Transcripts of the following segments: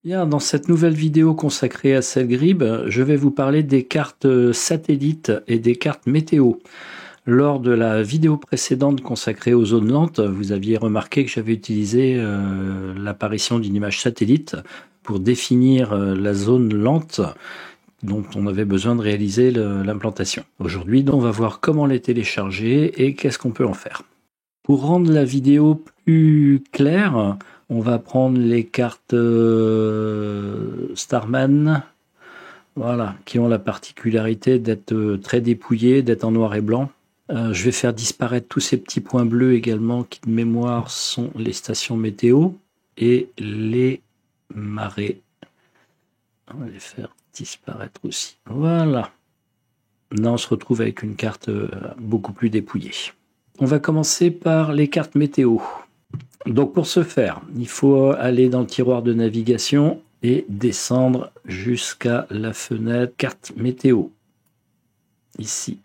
Bien, dans cette nouvelle vidéo consacrée à Cellgrib, je vais vous parler des cartes satellites et des cartes météo. Lors de la vidéo précédente consacrée aux zones lentes, vous aviez remarqué que j'avais utilisé l'apparition d'une image satellite pour définir la zone lente dont on avait besoin de réaliser l'implantation. Aujourd'hui, on va voir comment les télécharger et qu'est-ce qu'on peut en faire. Pour rendre la vidéo plus claire, on va prendre les cartes Starman, voilà, qui ont la particularité d'être très dépouillées, d'être en noir et blanc. Je vais faire disparaître tous ces petits points bleus également qui de mémoire sont les stations météo et les marées. On va les faire disparaître aussi. Voilà. Là, on se retrouve avec une carte beaucoup plus dépouillée. On va commencer par les cartes météo. Donc pour ce faire, il faut aller dans le tiroir de navigation et descendre jusqu'à la fenêtre carte météo. Ici.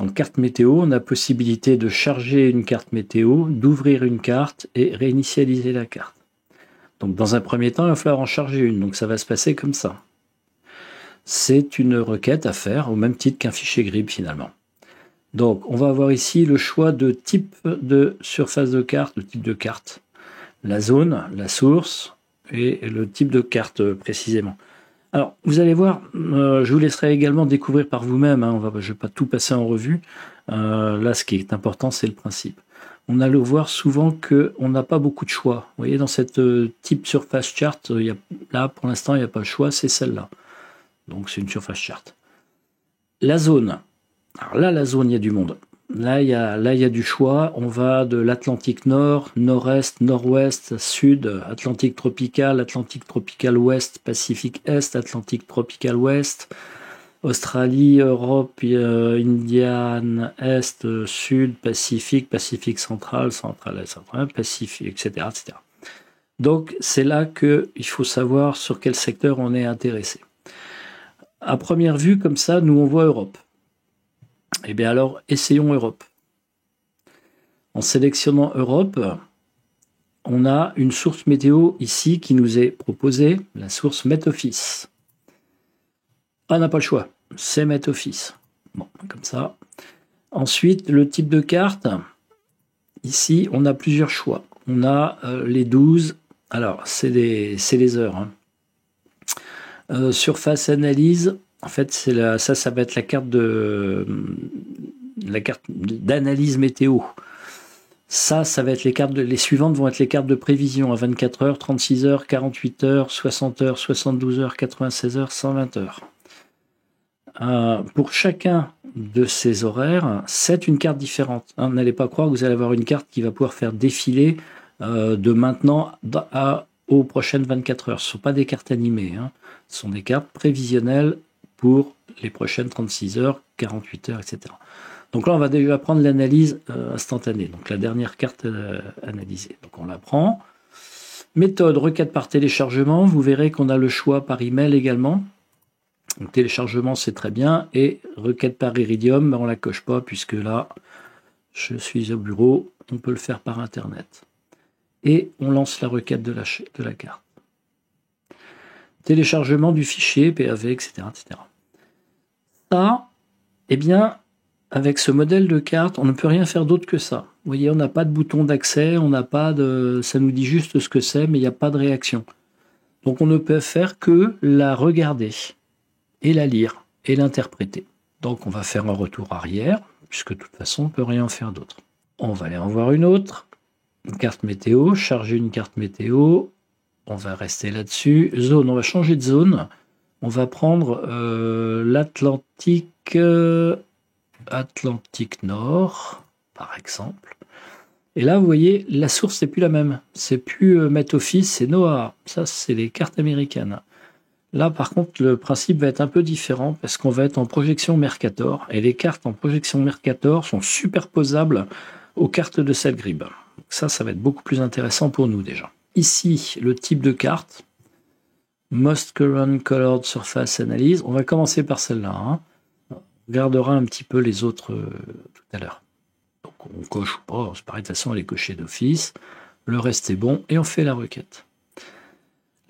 En carte météo, on a possibilité de charger une carte météo, d'ouvrir une carte et réinitialiser la carte. Donc dans un premier temps, il va falloir en charger une. Donc ça va se passer comme ça. C'est une requête à faire au même titre qu'un fichier GRIB finalement. Donc, on va avoir ici le choix de type de surface de carte, le type de carte, la zone, la source et le type de carte précisément. Alors, vous allez voir, je vous laisserai également découvrir par vous-même, hein, je ne vais pas tout passer en revue. Là, ce qui est important, c'est le principe. On a le voir souvent qu'on n'a pas beaucoup de choix. Vous voyez, dans cette type surface chart, là, pour l'instant, il n'y a pas le choix, c'est celle-là. Donc, c'est une surface chart. La zone. Alors là, la zone, il y a du monde. Là, il y a du choix. On va de l'Atlantique Nord, Nord-Est, Nord-Ouest, Sud, Atlantique tropical Ouest, Pacifique Est, Atlantique tropical Ouest, Australie, Europe, Indiane, Est, Sud, Pacifique, Pacifique central, Central-Est, Central, Pacifique, etc., etc. Donc, c'est là qu'il faut savoir sur quel secteur on est intéressé. À première vue, comme ça, nous, on voit Europe. Eh bien alors, essayons Europe. En sélectionnant Europe, on a une source météo ici qui nous est proposée, la source MetOffice. On n'a pas le choix, c'est MetOffice. Bon, comme ça. Ensuite, le type de carte. Ici, on a plusieurs choix. On a les 12. Alors, c'est les heures. Hein. Surface analyse. En fait, ça va être la carte d'analyse météo. Ça va être les suivantes vont être les cartes de prévision à 24 heures, 36 heures, 48 heures, 60 heures, 72 heures, 96 heures, 120 heures. Pour chacun de ces horaires, c'est une carte différente. Hein, n'allez pas croire que vous allez avoir une carte qui va pouvoir faire défiler de maintenant aux prochaines 24 heures. Ce ne sont pas des cartes animées, hein. Ce sont des cartes prévisionnelles pour les prochaines 36 heures, 48 heures, etc. Donc là, on va déjà prendre l'analyse instantanée, donc la dernière carte analysée. Donc on la prend. Méthode, requête par téléchargement. Vous verrez qu'on a le choix par email également. Donc téléchargement, c'est très bien. Et requête par Iridium, on ne la coche pas puisque là, je suis au bureau. On peut le faire par Internet. Et on lance la requête de la carte. Téléchargement du fichier, PAV, etc., etc. Ça, eh bien, avec ce modèle de carte, on ne peut rien faire d'autre que ça. Vous voyez, on n'a pas de bouton d'accès, ça nous dit juste ce que c'est, mais il n'y a pas de réaction. Donc on ne peut faire que la regarder, et la lire, et l'interpréter. Donc on va faire un retour arrière, puisque de toute façon, on ne peut rien faire d'autre. On va aller en voir une autre. Une carte météo, charger une carte météo. On va rester là-dessus. Zone, on va changer de zone. On va prendre l'Atlantique Nord, par exemple. Et là, vous voyez, la source n'est plus la même. C'est plus MetOffice, c'est NOAA. Ça, c'est les cartes américaines. Là, par contre, le principe va être un peu différent parce qu'on va être en projection Mercator. Et les cartes en projection Mercator sont superposables aux cartes de Cellgrib. Ça va être beaucoup plus intéressant pour nous déjà. Ici, le type de carte. Most Current Colored Surface Analyse. On va commencer par celle-là. Hein. On regardera un petit peu les autres tout à l'heure. Donc on coche ou pas, c'est pareil, de toute façon elle est cochée d'office. le reste est bon, et on fait la requête.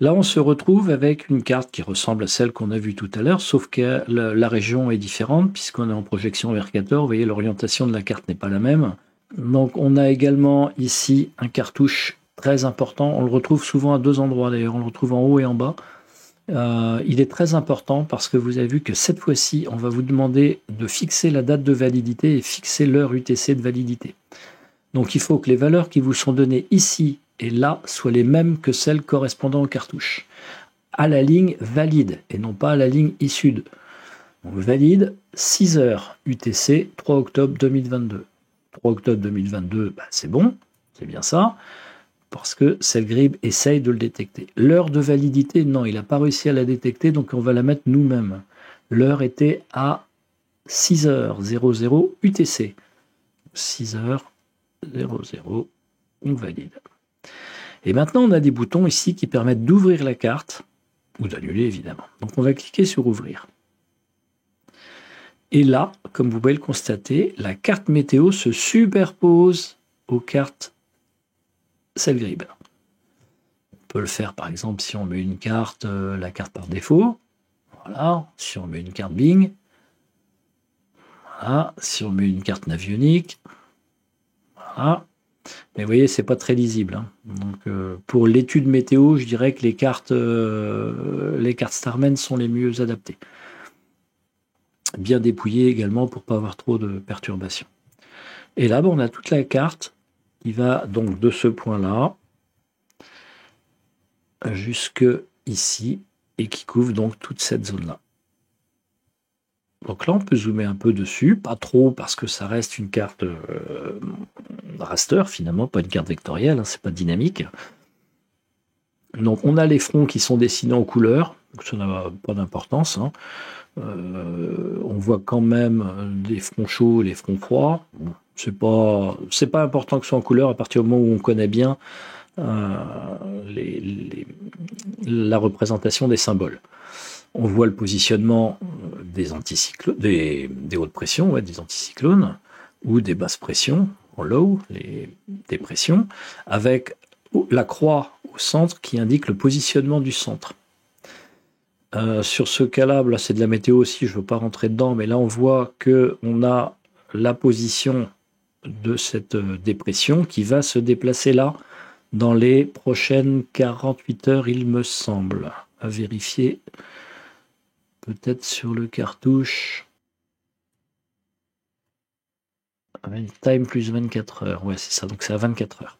Là, on se retrouve avec une carte qui ressemble à celle qu'on a vue tout à l'heure, sauf que la région est différente, puisqu'on est en projection vers 14. Vous voyez, l'orientation de la carte n'est pas la même. Donc, on a également ici un cartouche très important. On le retrouve souvent à deux endroits, d'ailleurs. On le retrouve en haut et en bas. Il est très important parce que vous avez vu que cette fois-ci, on va vous demander de fixer la date de validité et fixer l'heure UTC de validité. Donc, il faut que les valeurs qui vous sont données ici et là soient les mêmes que celles correspondant aux cartouches, à la ligne valide et non pas à la ligne issue de. Donc valide, 6 heures UTC, 3 octobre 2022. 3 octobre 2022, c'est bon, c'est bien ça, parce que Cellgrib essaye de le détecter. L'heure de validité, non, il n'a pas réussi à la détecter, donc on va la mettre nous-mêmes. L'heure était à 6h00 UTC. 6h00, on valide. Et maintenant, on a des boutons ici qui permettent d'ouvrir la carte, ou d'annuler évidemment. Donc on va cliquer sur ouvrir. Et là, comme vous pouvez le constater, la carte météo se superpose aux cartes Cellgrib. On peut le faire par exemple si on met une carte, la carte par défaut. Voilà, si on met une carte Bing. Voilà, si on met une carte Navionics. Voilà. Mais vous voyez, c'est pas très lisible. Hein. Donc, pour l'étude météo, je dirais que les cartes Starman sont les mieux adaptées. Bien dépouillées également pour pas avoir trop de perturbations. Et là, on a toute la carte qui va donc de ce point-là jusque ici et qui couvre donc toute cette zone-là. Donc là, on peut zoomer un peu dessus, pas trop parce que ça reste une carte raster finalement, pas une carte vectorielle, hein, c'est pas dynamique. Donc on a les fronts qui sont dessinés en couleur, ça n'a pas d'importance. Hein. On voit quand même des fronts chauds et les fronts froids. Bon, c'est pas important que ce soit en couleur à partir du moment où on connaît bien la représentation des symboles. On voit le positionnement des anticyclones, des hautes pressions, ouais, des anticyclones, ou des basses pressions, en low, les dépressions, avec la croix au centre qui indique le positionnement du centre. Sur ce cas-là, là c'est de la météo aussi, je ne veux pas rentrer dedans, mais là on voit qu'on a la position de cette dépression qui va se déplacer là dans les prochaines 48 heures, il me semble, à vérifier. Peut-être sur le cartouche. Time plus 24 heures. Ouais, c'est ça. Donc c'est à 24 heures.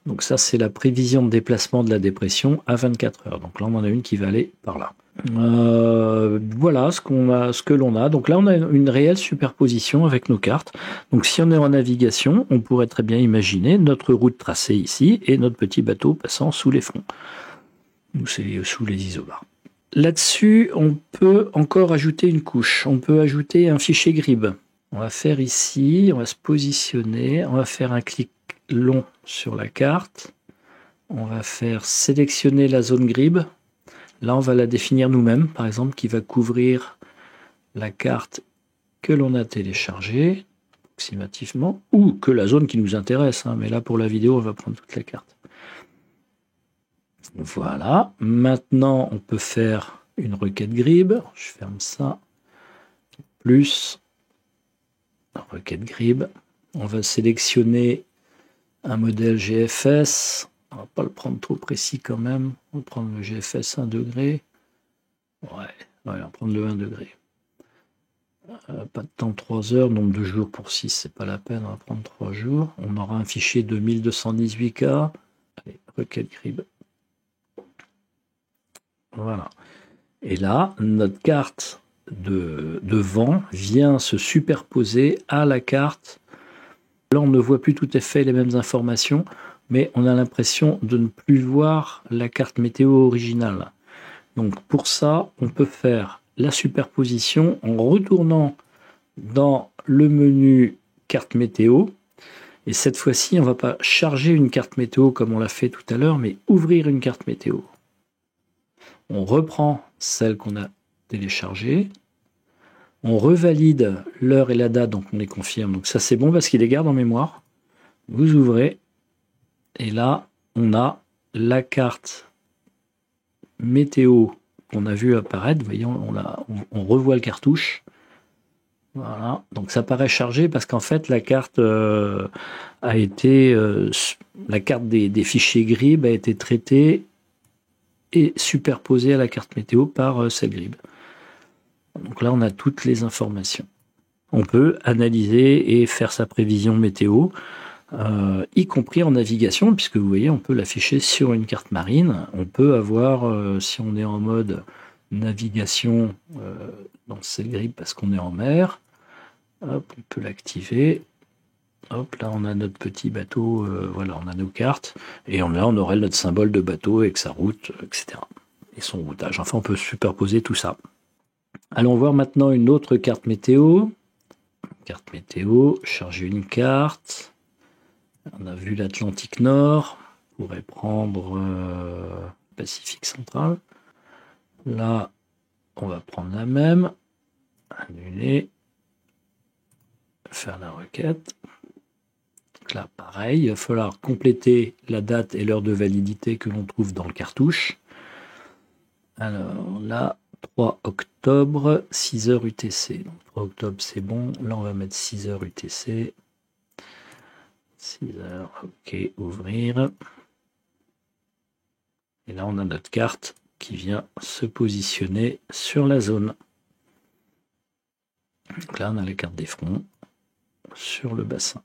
Donc ça, c'est la prévision de déplacement de la dépression à 24 heures. Donc là, on en a une qui va aller par là. Voilà ce que l'on a. Donc là, on a une réelle superposition avec nos cartes. Donc si on est en navigation, on pourrait très bien imaginer notre route tracée ici et notre petit bateau passant sous les fronts. Ou c'est sous les isobars. Là-dessus, on peut encore ajouter une couche. On peut ajouter un fichier Grib. On va faire ici, on va se positionner, on va faire un clic long sur la carte. On va faire sélectionner la zone Grib. Là, on va la définir nous-mêmes, par exemple, qui va couvrir la carte que l'on a téléchargée, approximativement, ou que la zone qui nous intéresse. Hein. Mais là, pour la vidéo, on va prendre toute la carte. Voilà, maintenant on peut faire une requête Grib, je ferme ça, plus requête Grib, on va sélectionner un modèle GFS, on va pas le prendre trop précis quand même, on va prendre le GFS 1 degré, ouais, on va prendre le 1 degré. Pas de temps 3 heures, nombre de jours pour 6, c'est pas la peine, on va prendre 3 jours, on aura un fichier de 1218K, allez, requête Grib. Voilà. Et là, notre carte de vent vient se superposer à la carte. Là, on ne voit plus tout à fait les mêmes informations, mais on a l'impression de ne plus voir la carte météo originale. Donc pour ça, on peut faire la superposition en retournant dans le menu carte météo. Et cette fois-ci, on ne va pas charger une carte météo comme on l'a fait tout à l'heure, mais ouvrir une carte météo. On reprend celle qu'on a téléchargée, on revalide l'heure et la date, donc on les confirme. Donc ça c'est bon parce qu'il les garde en mémoire. Vous ouvrez, Et là, on a la carte météo qu'on a vu apparaître. Vous voyez, on revoit le cartouche. Voilà, donc ça paraît chargé parce qu'en fait la carte a été, la carte des fichiers GRIB a été traitée et superposée à la carte météo par cette GRIB. Donc là on a toutes les informations. On peut analyser et faire sa prévision météo, y compris en navigation, puisque vous voyez on peut l'afficher sur une carte marine. On peut avoir, si on est en mode navigation dans cette GRIB parce qu'on est en mer, hop, on peut l'activer. Hop, là on a notre petit bateau, voilà, on a nos cartes, et on aurait notre symbole de bateau avec sa route, etc. Et son routage. Enfin, on peut superposer tout ça. Allons voir maintenant une autre carte météo. Carte météo, charger une carte. On a vu l'Atlantique Nord. On pourrait prendre Pacifique Central. Là, on va prendre la même. Annuler. Faire la requête. Donc là, pareil, il va falloir compléter la date et l'heure de validité que l'on trouve dans le cartouche. Alors là, 3 octobre, 6h UTC. Donc 3 octobre, c'est bon. Là, on va mettre 6h UTC. 6h, ok, ouvrir. Et là, on a notre carte qui vient se positionner sur la zone. Donc là, on a la carte des fronts sur le bassin.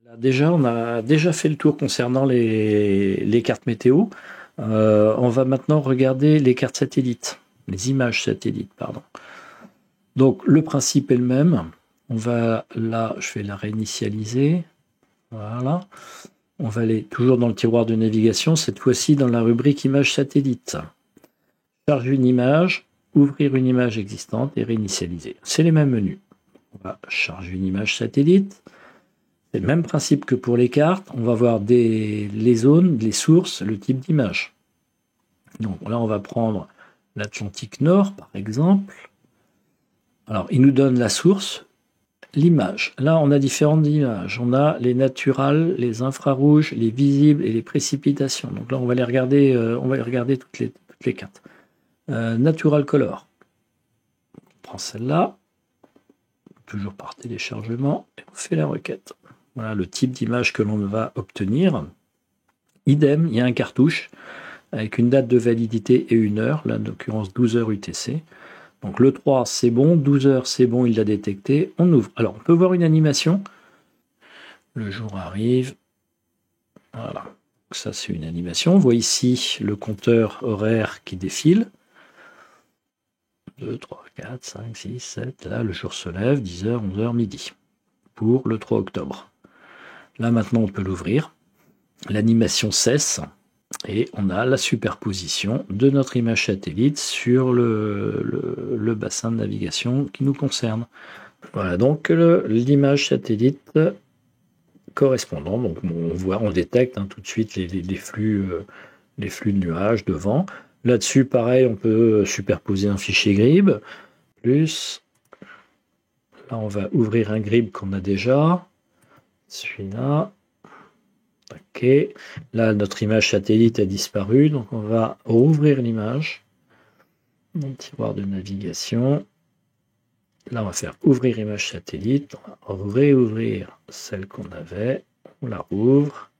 Là, déjà, on a déjà fait le tour concernant les cartes météo. On va maintenant regarder les cartes satellites, les images satellites, pardon. Donc, le principe est le même. On va là, je vais la réinitialiser. Voilà. On va aller toujours dans le tiroir de navigation, cette fois-ci dans la rubrique images satellites. Charger une image, ouvrir une image existante et réinitialiser. C'est les mêmes menus. On va charger une image satellite. C'est le même principe que pour les cartes. On va voir les zones, les sources, le type d'image. Donc là, on va prendre l'Atlantique Nord, par exemple. Alors, il nous donne la source, l'image. Là, on a différentes images. On a les naturales, les infrarouges, les visibles et les précipitations. Donc là, on va les regarder toutes les cartes. Natural Color. On prend celle-là, toujours par téléchargement, et on fait la requête. Voilà le type d'image que l'on va obtenir. Idem, il y a un cartouche avec une date de validité et une heure, là en l'occurrence 12h UTC. Donc le 3 c'est bon, 12h c'est bon, il l'a détecté, on ouvre. Alors on peut voir une animation. Le jour arrive. Voilà. Donc, ça c'est une animation. On voit ici le compteur horaire qui défile. 2, 3, 4, 5, 6, 7. Là le jour se lève, 10h, 11h, midi. Pour le 3 octobre. Là maintenant on peut l'ouvrir. L'animation cesse. Et on a la superposition de notre image satellite sur le bassin de navigation qui nous concerne. Voilà donc l'image satellite correspondant. Donc on détecte tout de suite les flux de nuages devant. Là-dessus, pareil, on peut superposer un fichier GRIB. Plus, là on va ouvrir un GRIB qu'on a déjà. Celui-là. Ok, là notre image satellite a disparu, donc on va rouvrir l'image dans le tiroir de navigation. Là on va faire ouvrir image satellite, on va réouvrir celle qu'on avait, on la rouvre,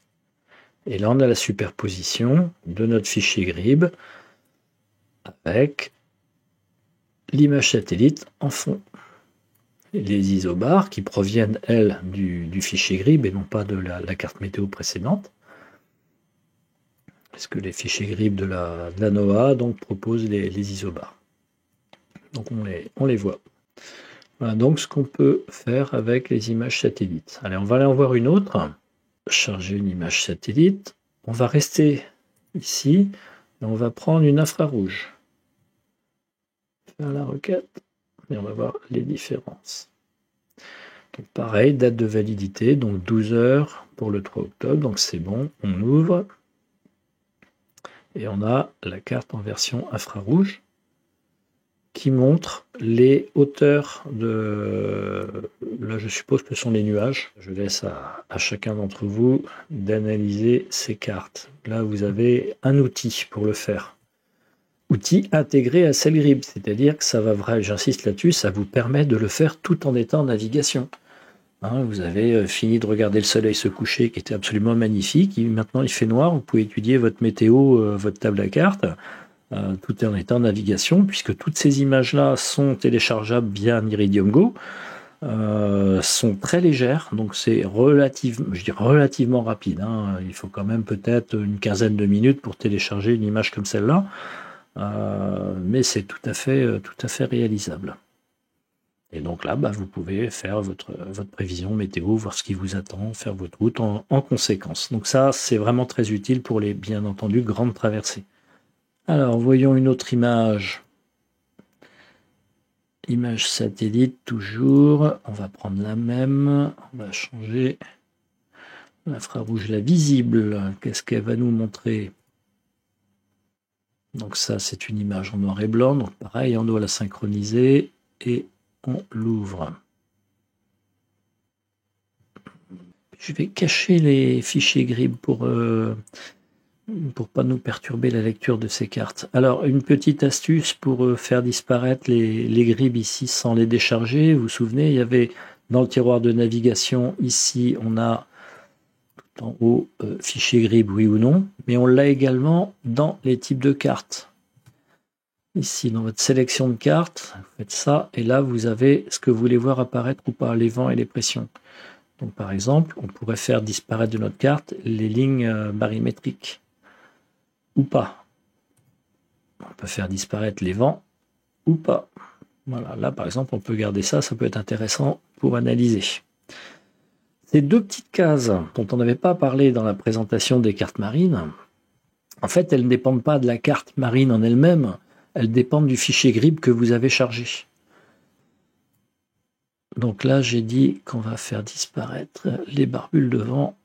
et là on a la superposition de notre fichier GRIB avec l'image satellite en fond. Les isobars qui proviennent, elles, du fichier GRIB et non pas de la carte météo précédente. Parce que les fichiers GRIB de la NOAA donc, proposent les isobars. Donc on les voit. Voilà donc ce qu'on peut faire avec les images satellites. Allez, on va aller en voir une autre. Charger une image satellite. On va rester ici et on va prendre une infrarouge. Faire la requête. Et on va voir les différences. Donc pareil, date de validité, donc 12h pour le 3 octobre, donc c'est bon, on ouvre. Et on a la carte en version infrarouge. qui montre les hauteurs de... Là, je suppose que ce sont les nuages. Je laisse à chacun d'entre vous d'analyser ces cartes. Là, vous avez un outil pour le faire. Outil intégré à Cellgrip, c'est-à-dire que ça va vraiment, j'insiste là-dessus, ça vous permet de le faire tout en étant en navigation. Hein, vous avez fini de regarder le soleil se coucher, qui était absolument magnifique. Maintenant, il fait noir. Vous pouvez étudier votre météo, votre table à cartes. Tout en étant en navigation, puisque toutes ces images-là sont téléchargeables via un Iridium Go, sont très légères, donc c'est relativement rapide. Hein. Il faut quand même peut-être une quinzaine de minutes pour télécharger une image comme celle-là, mais c'est tout à fait réalisable. Et donc là, vous pouvez faire votre prévision météo, voir ce qui vous attend, faire votre route en conséquence. Donc ça, c'est vraiment très utile pour les, bien entendu, grandes traversées. Alors, voyons une autre image. Image satellite, toujours. On va prendre la même. On va changer l'infrarouge, la visible. Qu'est-ce qu'elle va nous montrer? Donc ça, c'est une image en noir et blanc. Donc pareil, on doit la synchroniser et on l'ouvre. Je vais cacher les fichiers GRIB pour pas nous perturber la lecture de ces cartes. Alors, une petite astuce pour faire disparaître les GRIB ici sans les décharger. Vous vous souvenez, il y avait dans le tiroir de navigation, ici, on a tout en haut fichier GRIB, oui ou non, mais on l'a également dans les types de cartes. Ici, dans votre sélection de cartes, vous faites ça, et là, vous avez ce que vous voulez voir apparaître ou pas, les vents et les pressions. Donc, par exemple, on pourrait faire disparaître de notre carte les lignes barymétriques. Ou pas. On peut faire disparaître les vents ou pas. Voilà, là par exemple, on peut garder ça, ça peut être intéressant pour analyser. Ces deux petites cases dont on n'avait pas parlé dans la présentation des cartes marines, en fait, elles ne dépendent pas de la carte marine en elle-même, elles dépendent du fichier GRIB que vous avez chargé. Donc là, j'ai dit qu'on va faire disparaître les barbules de vent.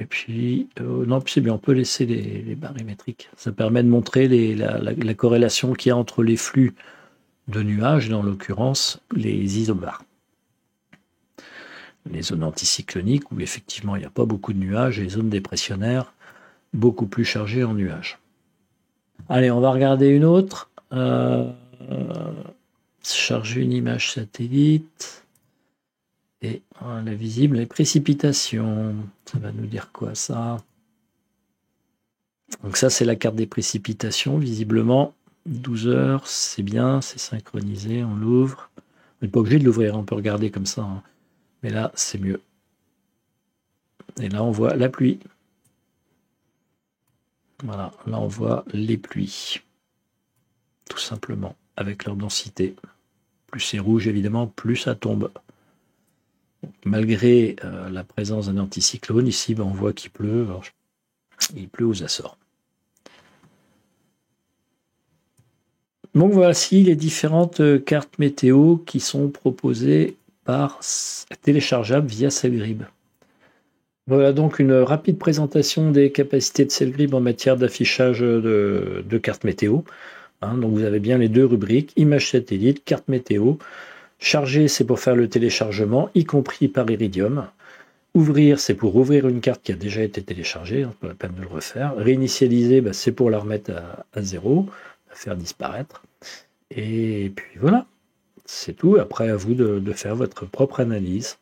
Et puis, non, c'est bien, on peut laisser les barymétriques. Ça permet de montrer la corrélation qu'il y a entre les flux de nuages, dans l'occurrence les isobars. Les zones anticycloniques, où effectivement il n'y a pas beaucoup de nuages, et les zones dépressionnaires, beaucoup plus chargées en nuages. Allez, on va regarder une autre. Charger une image satellite. Et la visible, les précipitations. Ça va nous dire quoi, ça? Donc ça, c'est la carte des précipitations, visiblement. 12 heures, c'est bien, c'est synchronisé, on l'ouvre. On n'est pas obligé de l'ouvrir, on peut regarder comme ça. Hein. Mais là, c'est mieux. Et là, on voit la pluie. Voilà, là, on voit les pluies. Tout simplement, avec leur densité. Plus c'est rouge, évidemment, plus ça tombe. Malgré la présence d'un anticyclone, ici on voit qu'il pleut. Alors, il pleut aux Açores. Donc voici les différentes cartes météo qui sont proposées par téléchargeables via Cellgrip. Voilà donc une rapide présentation des capacités de Cellgrip en matière d'affichage de cartes météo. Hein, donc vous avez bien les deux rubriques, images satellite, carte météo. Charger, c'est pour faire le téléchargement, y compris par Iridium. Ouvrir, c'est pour ouvrir une carte qui a déjà été téléchargée, hein, pas la peine de le refaire. Réinitialiser, c'est pour la remettre à zéro, la faire disparaître. Et puis voilà, c'est tout. Après, à vous de faire votre propre analyse.